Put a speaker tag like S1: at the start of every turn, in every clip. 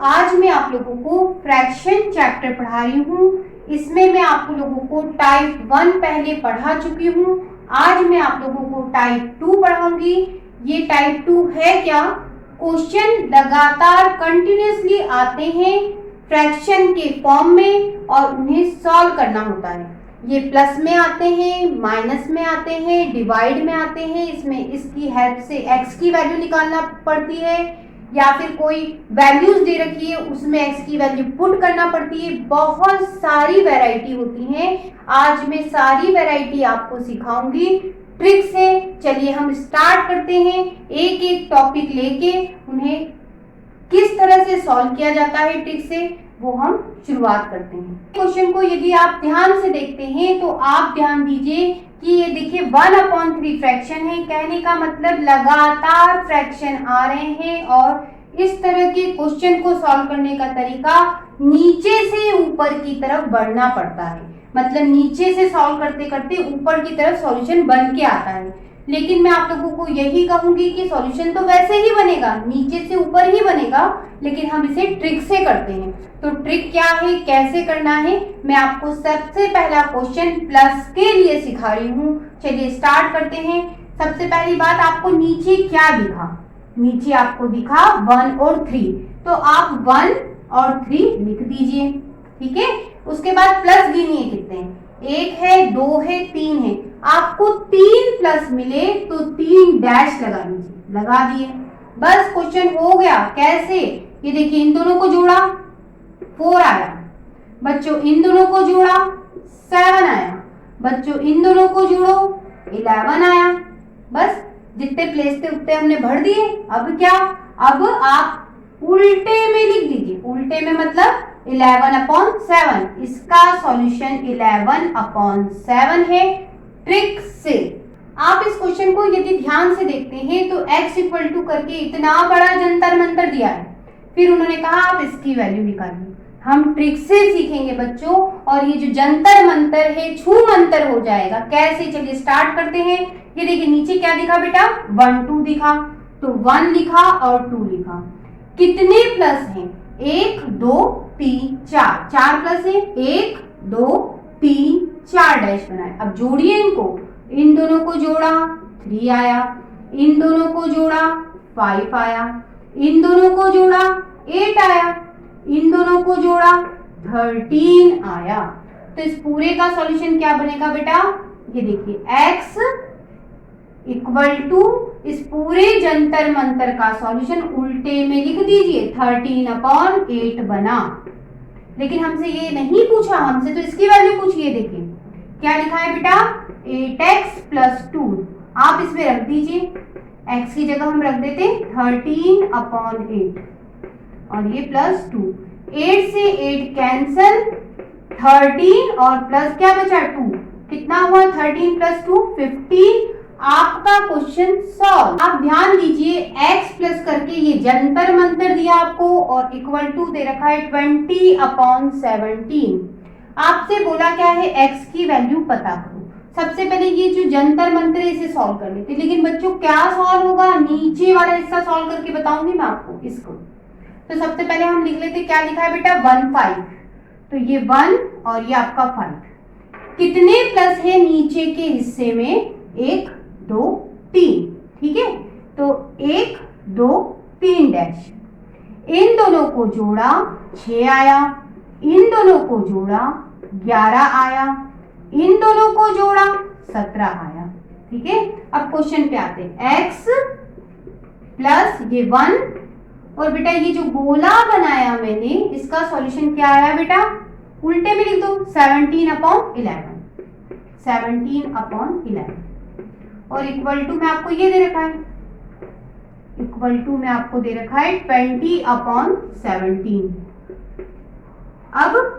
S1: आज मैं आप लोगों को फ्रैक्शन चैप्टर पढ़ा रही हूँ। इसमें मैं आप लोगों को टाइप 1 पहले पढ़ा चुकी हूँ। आज मैं आप लोगों को टाइप 2 पढ़ाऊंगी। ये टाइप 2 है क्या? क्वेश्चन लगातार कंटिन्यूसली आते हैं फ्रैक्शन के फॉर्म में और उन्हें सॉल्व करना होता है। ये प्लस में आते हैं, माइनस में आते हैं, डिवाइड में आते हैं। इसमें इसकी हेल्प से एक्स की वैल्यू निकालना पड़ती है या फिर कोई वैल्यूज दे रखी है उसमें एक्स की वैल्यू पुट करना पड़ती है। बहुत सारी वैरायटी होती हैं। आज मैं सारी वैरायटी आपको सिखाऊंगी ट्रिक से। चलिए हम स्टार्ट करते हैं। एक एक टॉपिक लेके उन्हें किस तरह से सॉल्व किया जाता है ट्रिक से वो हम शुरुआत करते हैं। क्वेश्चन को यदि आप ध्यान से देखते हैं तो आप ध्यान दीजिए कि ये देखिए 1/3 फ्रैक्शन है। कहने का मतलब लगातार फ्रैक्शन आ रहे हैं और इस तरह के क्वेश्चन को सॉल्व करने का तरीका नीचे से ऊपर की तरफ बढ़ना पड़ता है। मतलब नीचे से सॉल्व करते करते ऊपर की तरफ सॉल्यूशन बन के आता है। लेकिन मैं आप लोगों को यही कहूंगी कि सॉल्यूशन तो वैसे ही बनेगा, नीचे से ऊपर ही बनेगा, लेकिन हम इसे ट्रिक से करते हैं। तो ट्रिक क्या है, कैसे करना है, मैं आपको सबसे पहला क्वेश्चन प्लस के लिए सिखा रही हूँ। चलिए स्टार्ट करते हैं। सबसे पहली बात, आपको नीचे क्या दिखा? नीचे आपको दिखा 1 और 3, तो आप 1 और 3 लिख दीजिए। ठीक है। उसके बाद प्लस गिनिए कितने हैं, 1 है, 2 है, 3 है। आपको 3 प्लस मिले तो 3 डैश लगा दीजिए, लगा दिए, बस क्वेश्चन हो गया। कैसे? ये देखिए इन दोनों को जोड़ा 4 आया, बच्चों इन दोनों को जोड़ा 7 आया, बच्चों इन दोनों को जोड़ो 11 आया। बस जितने प्लेस थे उतने हमने भर दिए। अब क्या, अब आप उल्टे में लिख दीजिए। उल्टे में मतलब 11/7। इसका सॉल्यूशन 11/7 है ट्रिक से। आप इस क्वेश्चन को यदि ध्यान से देखते हैं तो x इक्वल टू करके इतना बड़ा जंतर मंतर दिया है, फिर उन्होंने कहा आप इसकी वैल्यू निकालिए। हम ट्रिक से सीखेंगे बच्चों, और ये जो जंतर मंतर है छू मंतर हो जाएगा। कैसे? चलिए स्टार्ट करते हैं। ये देखिए नीचे क्या दिखा बेटा, 1 2 दिखा, तो 1 लिखा और 2 लिखा। कितने प्लस हैं? 1 2 3 4, 4 प्लस है, 1 2 3 4 डैश बनाए। अब जोड़िए इनको, इन दोनों को जोड़ा 3 आया, इन दोनों को जोड़ा 5 आया, इन दोनों को जोड़ा 8 आया, इन दोनों को जोड़ा 13 आया। तो इस पूरे का सॉल्यूशन क्या बनेगा बेटा? ये देखिए x इक्वल टू इस पूरे जंतर मंतर का सॉल्यूशन उल्टे में लिख दीजिए, 13/8 बना। लेकिन हमसे ये नहीं पूछा, हमसे तो इसकी वैल्यू पूछी है। देखिए क्या लिखा है बेटा, 8x + 2। आप इसमें रख दीजिए, x की जगह हम रख देते 13/8 और ये +2। 8 से 8 कैंसल, 13 और प्लस क्या बचा 2, कितना हुआ 13 + 2 15। आपका क्वेश्चन सॉल्व। आप ध्यान दीजिए x प्लस करके ये जंतर मंतर दिया आपको और इक्वल टू दे रखा है 20/17। आपसे बोला क्या है, x की वैल्यू पता करो। सबसे पहले ये जो जंतर मंतर है इसे सॉल्व कर लेते, लेकिन बच्चों क्या सॉल्व होगा, नीचे वाला हिस्सा सॉल्व करके बताऊंगी मैं आपको इसको। तो सबसे पहले हम लिख लेते, क्या लिखा है बेटा 1 5, तो ये 1 और ये आपका 5। कितने प्लस है नीचे के हिस्से में, 1 2 3। ठीक है, तो 1 2 3 डैश। इन दोनों को जोड़ा 6 आया, इन दोनों को जोड़ा 11 आया, इन दोनों को जोड़ा 17 आया। ठीक है, अब क्वेश्चन पे आते हैं। x प्लस ये 1 और बेटा ये जो गोला बनाया मैंने इसका सॉल्यूशन क्या आया बेटा, उल्टे में लिख दो 17/11, 17/11 और इक्वल टू में आपको ये दे रखा है, इक्वल टू में आपको दे रखा है 20/17। अब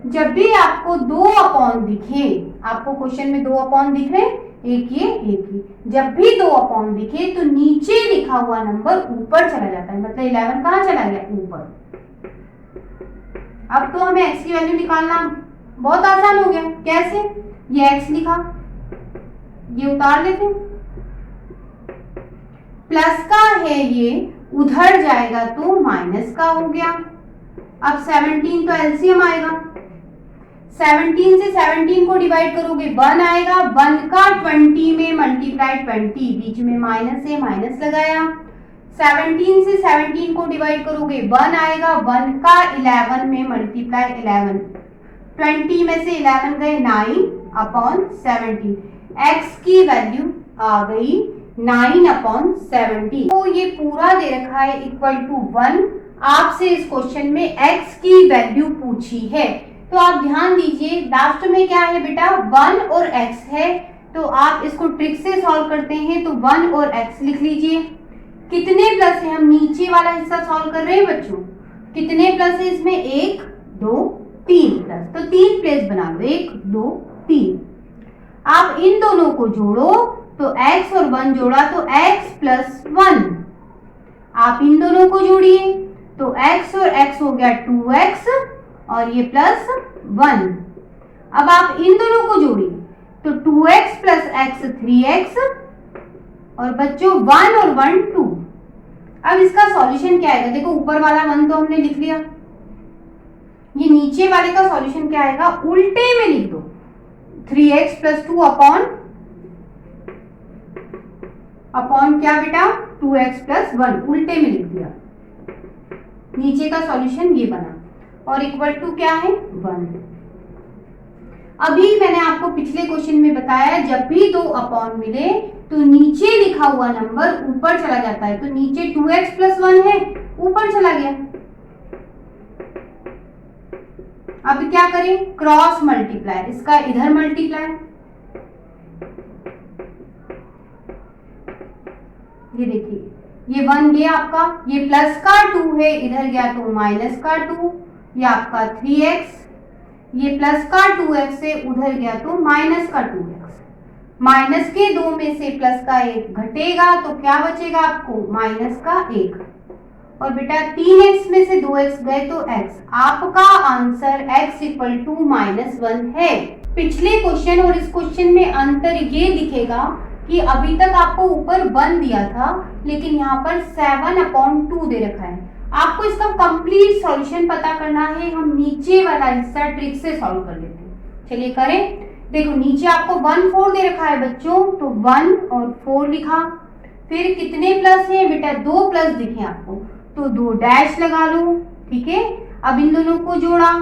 S1: जब भी आपको 2 दिखे, आपको क्वेश्चन में 2 दिख रहे, एक ये एक ही, जब भी 2 दिखे तो नीचे लिखा हुआ नंबर ऊपर चला जाता है। मतलब 11 कहाँ चला गया, ऊपर। अब तो हमें x की वैल्यू निकालना बहुत आसान हो गया। कैसे? ये x लिखा, ये उतार लेते, प्लस का है ये उधर जाएगा तो माइनस का हो गया। अब 17 तो एलसीएम आएगा, 17 से 17 को डिवाइड करोगे 1 आएगा, 1 का 20 में मल्टीप्लाई 20, बीच में माइनस है माइनस लगाया। 17 से 17 को डिवाइड करोगे 1 आएगा, 1 का 11 में मल्टीप्लाई 11, 20 में से 11 गए 9/17, x की वैल्यू आ गई 9/17। तो ये पूरा दे रखा है इक्वल टू 1। आपसे इस क्वेश्चन में x की वैल्यू पूछी है, तो आप ध्यान दीजिए लास्ट में क्या है बेटा 1 और x है, तो आप इसको ट्रिक से सॉल्व करते हैं तो 1 और x लिख लीजिए। कितने प्लस है, हम नीचे वाला हिस्सा सॉल्व कर रहे हैं बच्चों, कितने प्लस है इसमें 1 2 3 प्लस, तो 3 प्लेस बना लो 1 2 3। आप इन दोनों को जोड़ो तो x और 1 जोड़ा तो x प्लस 1, आप इन दोनों को जोड़िए तो x और x हो गया 2x और ये प्लस 1। अब आप इन दोनों को जोड़िए तो 2x प्लस x 3x और बच्चों 1 और 1 2। अब इसका सॉल्यूशन क्या आएगा, देखो ऊपर वाला 1 तो हमने लिख लिया, ये नीचे वाले का सॉल्यूशन क्या आएगा, उल्टे में लिख दो 3x प्लस 2 अपॉन क्या बेटा 2x प्लस 1, उल्टे में लिख दिया, नीचे का सॉल्यूशन ये बना और इक्वल टू क्या है 1। अभी मैंने आपको पिछले क्वेश्चन में बताया जब भी दो अपॉन मिले तो नीचे लिखा हुआ नंबर ऊपर चला जाता है, तो नीचे 2x प्लस 1 है ऊपर चला गया। अब क्या करें, क्रॉस मल्टीप्लाई, इसका इधर मल्टीप्लाई, ये देखिए ये 1 गया आपका, ये प्लस का 2 है इधर गया तो माइनस का 2, ये आपका 3x, ये प्लस का 2x से उधर गया तो माइनस का 2x, माइनस के 2 में से प्लस का 1 घटेगा तो क्या बचेगा आपको माइनस का 1, और बेटा 3x में से 2x गए तो x, आपका आंसर x इक्वल टू -1 है। पिछले क्वेश्चन और इस क्वेश्चन में अंतर ये दिखेगा कि अभी तक आपको ऊपर 1 दिया था लेकिन यहाँ पर 7/2 दे रखा है। आपको इसका कंप्लीट सॉल्यूशन पता करना है, हम नीचे वाला हिस्सा ट्रिक से सॉल्व कर लेते हैं। चलिए करें, देखो नीचे आपको 1 4 दे रखा है बच्चों, तो 1 और 4 लिखा, फिर कितने प्लस है बेटा 2 प्लस दिखे आपको तो 2 डैश लगा लो, ठीक है। अब इन दोनों को जोड़ा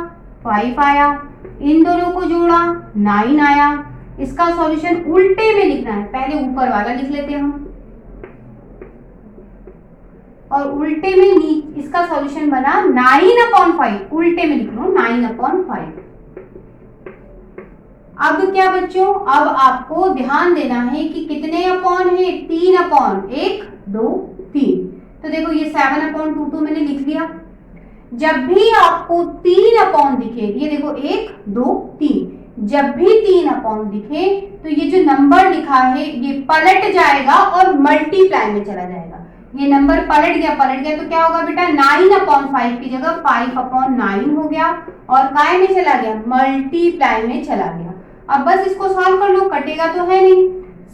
S1: 5 आया, इन दोनों को जोड़ा 9 आया। इसका सॉल्यूशन उल्टे में लिखना है, पहले ऊपर वाला लिख लेते हैं हम और उल्टे में इसका सॉल्यूशन बना 9/5, उल्टे में लिख लो 9/5। अब क्या बच्चों, अब आपको ध्यान देना है कि कितने अपॉन है 3 अपॉन 1 2 3, तो देखो ये 7/2 तो मैंने लिख लिया। जब भी आपको 3 अपॉन दिखे, ये देखो 1 2 3, जब भी 3 अपॉन दिखे तो ये जो नंबर लिखा है ये पलट जाएगा और मल्टीप्लाई में चला जाएगा। ये नंबर पलट गया तो क्या होगा बेटा 9/5 की जगह 5/9 हो गया और काय में चला गया मल्टीप्लाई में चला गया। अब बस इसको सॉल्व कर लो, कटेगा तो है नहीं,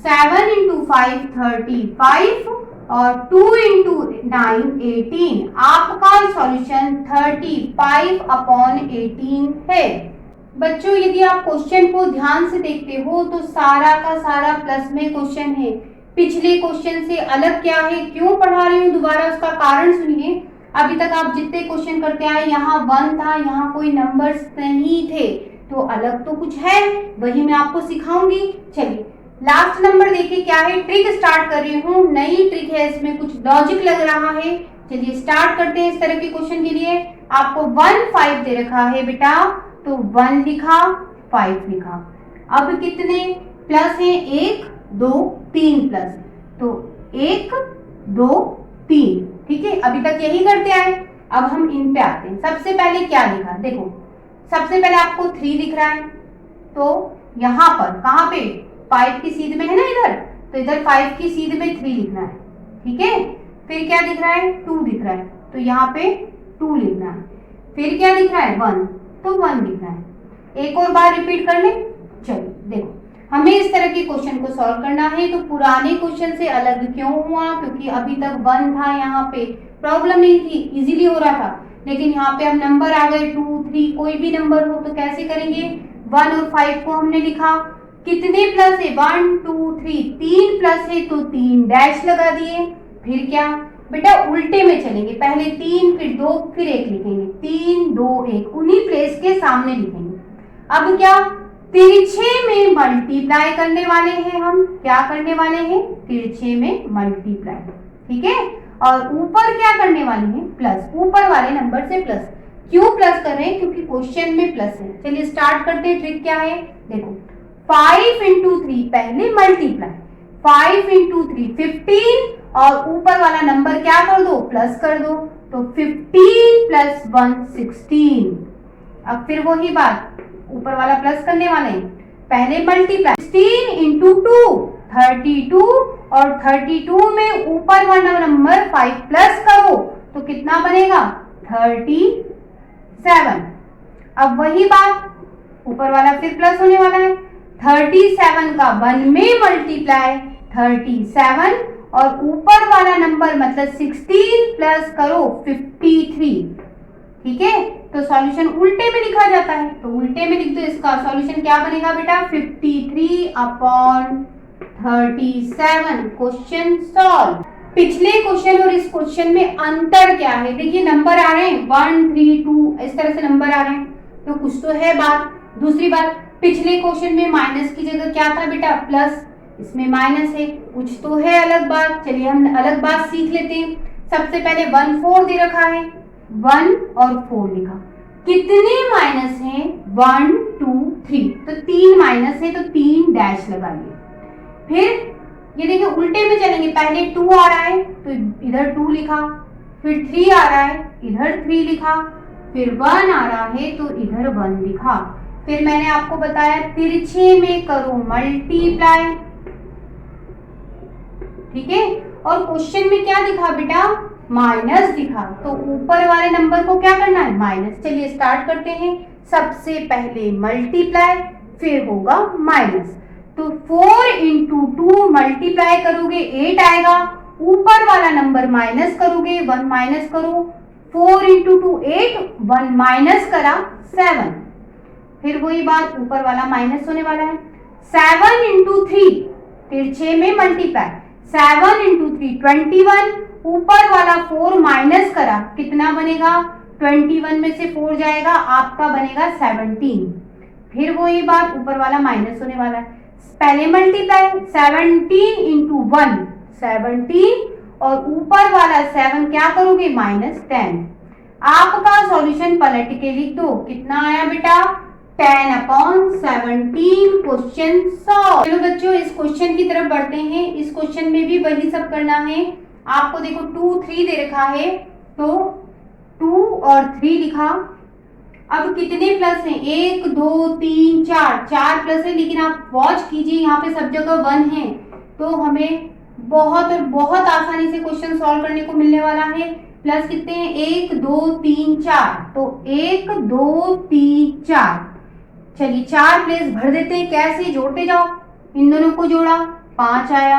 S1: 7 × 5 35 और 2 × 9 18, आपका सॉल्यूशन 35/18 है। बच्चों यदि आप क्वेश्चन को ध्यान से देखते हो तो सारा का सारा प्लस में क्वेश्चन है, पिछले क्वेश्चन से अलग क्या है, क्यों पढ़ा रही हूँ दोबारा उसका कारण सुनिए। अभी तक आप जितने क्वेश्चन करते आए यहाँ 1 था, यहाँ कोई नंबर्स नहीं थे, तो अलग तो कुछ है, वही मैं आपको सिखाऊंगी। चलिए लास्ट नंबर देखिए क्या है, ट्रिक स्टार्ट कर रही हूँ, नई ट्रिक है, इसमें कुछ लॉजिक लग रहा है। चलिए स्टार्ट करते हैं। इस तरह के क्वेश्चन के लिए आपको 1 5 दे रखा है बेटा, तो 1 लिखा 5 लिखा। अब कितने प्लस है 1 2 3 प्लस, तो 1 2 3, ठीक है। अभी तक यही करते आए, अब हम इन पे आते हैं। सबसे पहले क्या लिखा, देखो सबसे पहले आपको 3 दिख रहा है, तो यहाँ पर कहाँ पे 5 की सीध में है ना इधर, तो इधर 5 की सीध में 3 लिखना है, ठीक है। फिर क्या दिख रहा है 2 दिख रहा है, तो यहाँ पे 2 लिखना है। फिर क्या दिख रहा है 1, तो 1 लिखना है। एक और बार रिपीट कर ले। चलिए देखो हमें इस तरह के क्वेश्चन को सॉल्व करना है। तो पुराने क्वेश्चन से अलग क्यों हुआ, क्योंकि अभी तक 1 था, यहाँ पे प्रॉब्लम नहीं थी, इजीली हो रहा था। लेकिन यहाँ पे अब नंबर आ गए 2, 3, कोई भी नंबर हो तो कैसे करेंगे। 1 और 5 को हमने लिखा, कितने प्लस है 1 2 3, 3 प्लस है तो 3 डैश लगा दिए। फिर क्या बेटा उल्टे में चलेंगे, पहले 3 फिर 2 फिर 1 लिखेंगे, 3 2 1 उन्हीं प्लेस के सामने लिखेंगे। अब क्या तिरछे में मल्टीप्लाई करने वाले हैं, हम क्या करने वाले हैं, तिरछे में मल्टीप्लाई, ठीक है। और ऊपर क्या करने वाले हैं, प्लस, ऊपर वाले नंबर से प्लस। क्यों प्लस कर रहे हैं, क्योंकि क्वेश्चन में प्लस है। चलिए स्टार्ट करते हैं। ट्रिक क्या है, देखो 5 इंटू 3 पहले मल्टीप्लाई, 5 इंटू 3 15 और ऊपर वाला नंबर क्या कर दो, प्लस कर दो, तो 15 प्लस 1 16। अब फिर वही बात, ऊपर वाला प्लस करने वाले हैं, पहले मल्टीप्लाई 16 इंटू 2 32 और 32 में ऊपर वाला नंबर 5 प्लस करो तो कितना बनेगा 37। अब वही बात, ऊपर वाला फिर प्लस होने वाला है, 37 का 1 में मल्टीप्लाई 37 और ऊपर वाला नंबर मतलब 16 प्लस करो 53, ठीक है। तो सॉल्यूशन उल्टे में लिखा जाता है, तो उल्टे में लिख दो। इसका सॉल्यूशन क्या बनेगा बेटा 53 अपॉन 37। Question solve. पिछले क्वेश्चन और इस क्वेश्चन में अंतर क्या है, देखिए नंबर आ रहे हैं 1 3 2 इस तरह से नंबर आ रहे हैं, तो कुछ तो है बात। दूसरी बात, पिछले क्वेश्चन में माइनस की जगह क्या था बेटा प्लस, इसमें माइनस है, कुछ तो है अलग बात। चलिए हम अलग बात सीख लेते हैं। सबसे पहले 1 4 दे रखा है, 1 और 4 लिखा, कितने माइनस हैं 1 2 3, तो 3 माइनस है तो 3 डैश लगा लिए। फिर ये देखिए उल्टे में चलेंगे, पहले 2 आ रहा है तो इधर 2 लिखा, फिर 3 आ रहा है इधर 3 लिखा, फिर 1 आ रहा है तो इधर 1 लिखा। फिर मैंने आपको बताया तिरछे में करो मल्टीप्लाई, ठीक है। और क्वेश्चन में क्या दिखा बेटा माइनस दिखा, तो ऊपर वाले नंबर को क्या करना है माइनस। चलिए स्टार्ट करते हैं। सबसे पहले मल्टीप्लाई फिर होगा माइनस, तो 4 इंटू 2 मल्टीप्लाई करोगे 8 आएगा, ऊपर वाला नंबर माइनस करोगे 1 माइनस करो, 4 इंटू 2 8, 1 माइनस करा 7, फिर वही बात ऊपर वाला माइनस होने वाला है। 7 इंटू 3 तिरछे में मल्टीप्लाई, 7 इंटू 3 21, ऊपर वाला 4 माइनस करा कितना बनेगा 21 में से 4 जाएगा आपका बनेगा 17, फिर वही बात ऊपर वाला माइनस होने वाला है। पहले मल्टीप्लाई 17 इंटू 1 17 और ऊपर वाला 7 क्या करोगे -10। आपका सॉल्यूशन पलट के लिख दो, कितना आया बेटा 10 अपॉन 17। Question solve. चलो बच्चों इस क्वेश्चन की तरफ बढ़ते हैं। इस क्वेश्चन में भी वही सब करना है। आपको देखो 2 3 दे रखा है, तो 2 और 3 लिखा। अब कितने प्लस हैं 1 2 3 4 प्लस है, लेकिन आप वॉच कीजिए यहाँ पे सब जगह 1 है, तो हमें बहुत और बहुत आसानी से क्वेश्चन सॉल्व करने को मिलने वाला है। प्लस कितने हैं 1 2 3 4, तो 1 2 3 4। चलिए 4 प्लेस भर देते हैं, कैसे जोड़ते जाओ। इन दोनों को जोड़ा 5 आया,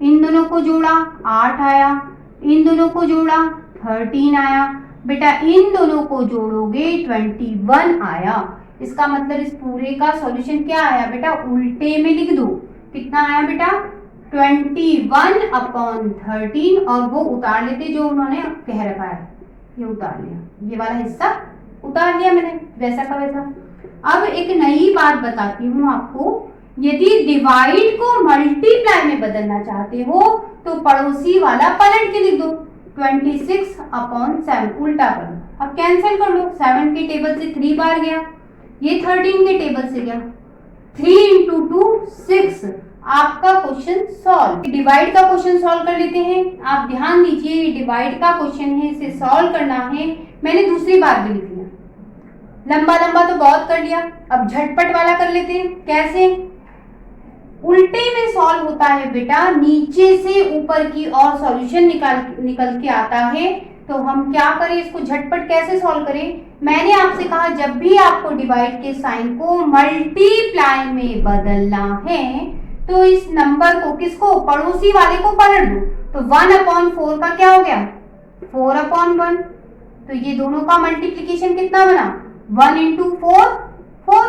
S1: इन दोनों को जोड़ा 8 आया, इन दोनों को जोड़ा 13 आया, बेटा इन दोनों को जोड़ोगे 21 आया। इसका मतलब इस पूरे का सॉल्यूशन क्या आया बेटा उल्टे में लिख दो, कितना आया बेटा 21 अपॉन 13, और वो उतार लेते जो उन्होंने कह रखा है, ये उतार लिया, ये वाला हिस्सा उतार लिया मैंने वैसा का वैसा। अब एक नई बात बताती हूँ आपको, यदि डिवाइड को मल्टीप्लाई में बदलना चाहते हो तो पड़ोसी वाला पलट के लिख दो, 26 अपॉन 7 उल्टा कर लो। अब कैंसिल कर लो, 7 के टेबल से 3 बार गया, ये 13 के टेबल से गया, 3 इंटू 2 6। आपका क्वेश्चन सॉल्व। डिवाइड का क्वेश्चन सॉल्व कर लेते हैं। आप ध्यान दीजिए डिवाइड का क्वेश्चन है, इसे सॉल्व करना है। मैंने दूसरी बार भी लिख लिया, लंबा लंबा तो बहुत कर लिया, अब झटपट वाला कर लेते हैं। कैसे उल्टे में सॉल्व होता है बेटा, नीचे से ऊपर की और सॉल्यूशन निकल के आता है, तो हम क्या करें, इसको झटपट कैसे सॉल्व करें। मैंने आपसे कहा जब भी आपको डिवाइड के साइन को मल्टीप्लाई में बदलना है तो इस नंबर को, किसको, पड़ोसी वाले को पलट दो। तो 1/4 का क्या हो गया, 4/1। तो ये दोनों का मल्टीप्लीकेशन कितना बना, 1 × 4 4।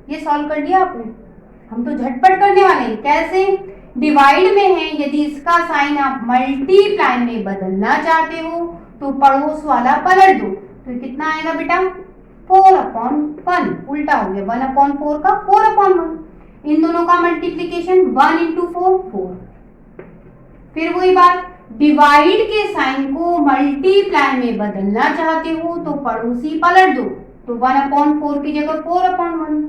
S1: ये सॉल्व कर दिया आपने। हम तो झटपट करने वाले हैं, कैसे, डिवाइड में है, यदि इसका साइन आप मल्टीप्लाई में बदलना चाहते हो तो पड़ोस वाला पलट दो। तो कितना आएगा बेटा, 4/1, उल्टा हो गया, 1/4 का 4/1। इन दोनों का मल्टीप्लीकेशन 1 × 4 4। फिर वही बात, डिवाइड के साइन को मल्टीप्लाई में बदलना चाहते हो तो पड़ोसी पलट दो। तो 1/4 की जगह 4/1,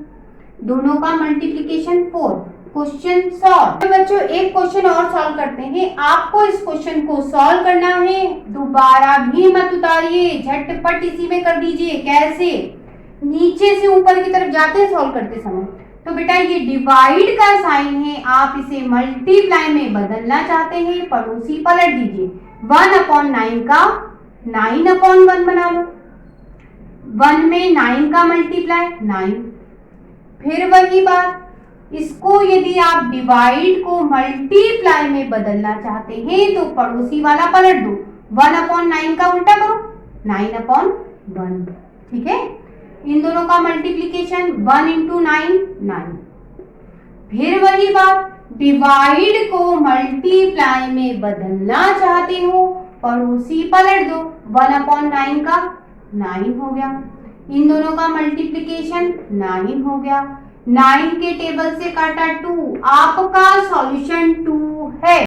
S1: दोनों का मल्टीप्लीकेशन 4। Question solve. तो बच्चों एक क्वेश्चन और सॉल्व करते हैं। आपको इस क्वेश्चन को सॉल्व करना है, दोबारा भी मत उतारिए, झटपट इसी में कर दीजिए। कैसे, नीचे से ऊपर की तरफ जाते हैं सॉल्व करते समय। तो बेटा ये डिवाइड का साइन है, आप इसे मल्टीप्लाई में बदलना चाहते हैं, पड़ोसी पलट दीजिए। 1/9 का 9/1 बना लो। 1 में 9 का मल्टीप्लाई 9। फिर वही बात, इसको यदि आप डिवाइड को मल्टीप्लाई में बदलना चाहते हैं तो पड़ोसी वाला पलट दो। 1/9 का उल्टा करो, 9/1। ठीक है, इन दोनों का मल्टीप्लीकेशन 1 × 9 9। फिर वही बात, डिवाइड को मल्टीप्लाई में बदलना चाहते हो, पड़ोसी पलट दो। 1/9 का 9 हो गया, इन दोनों का मल्टीप्लीकेशन 9 हो गया। 9 के टेबल से काटा 2, आपका सॉल्यूशन 2 है।